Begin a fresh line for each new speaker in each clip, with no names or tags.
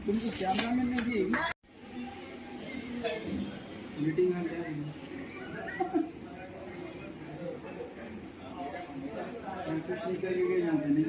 तुमको camera man ने भी मीटिंग आ गया कुछ नहीं करेंगे यहाँ पे नहीं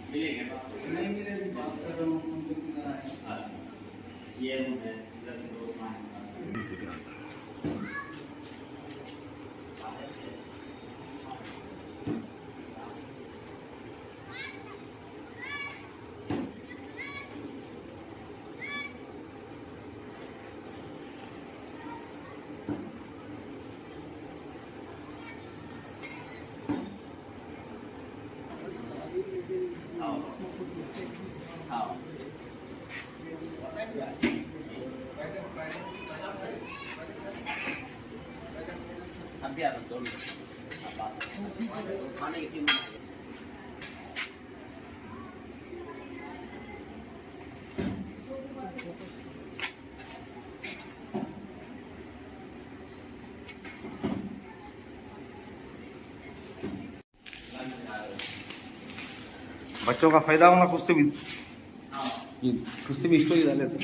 नहीं मिले अभी बात कर रहा हूँ उनको कितना है ये मुझे अभी आ रहा हूँ खाने की टीम
बच्चों का फायदा होना कुछ भी स्टोरी डाले थे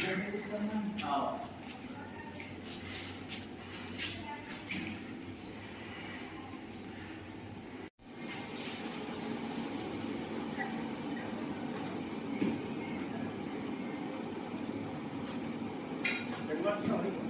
Sorry.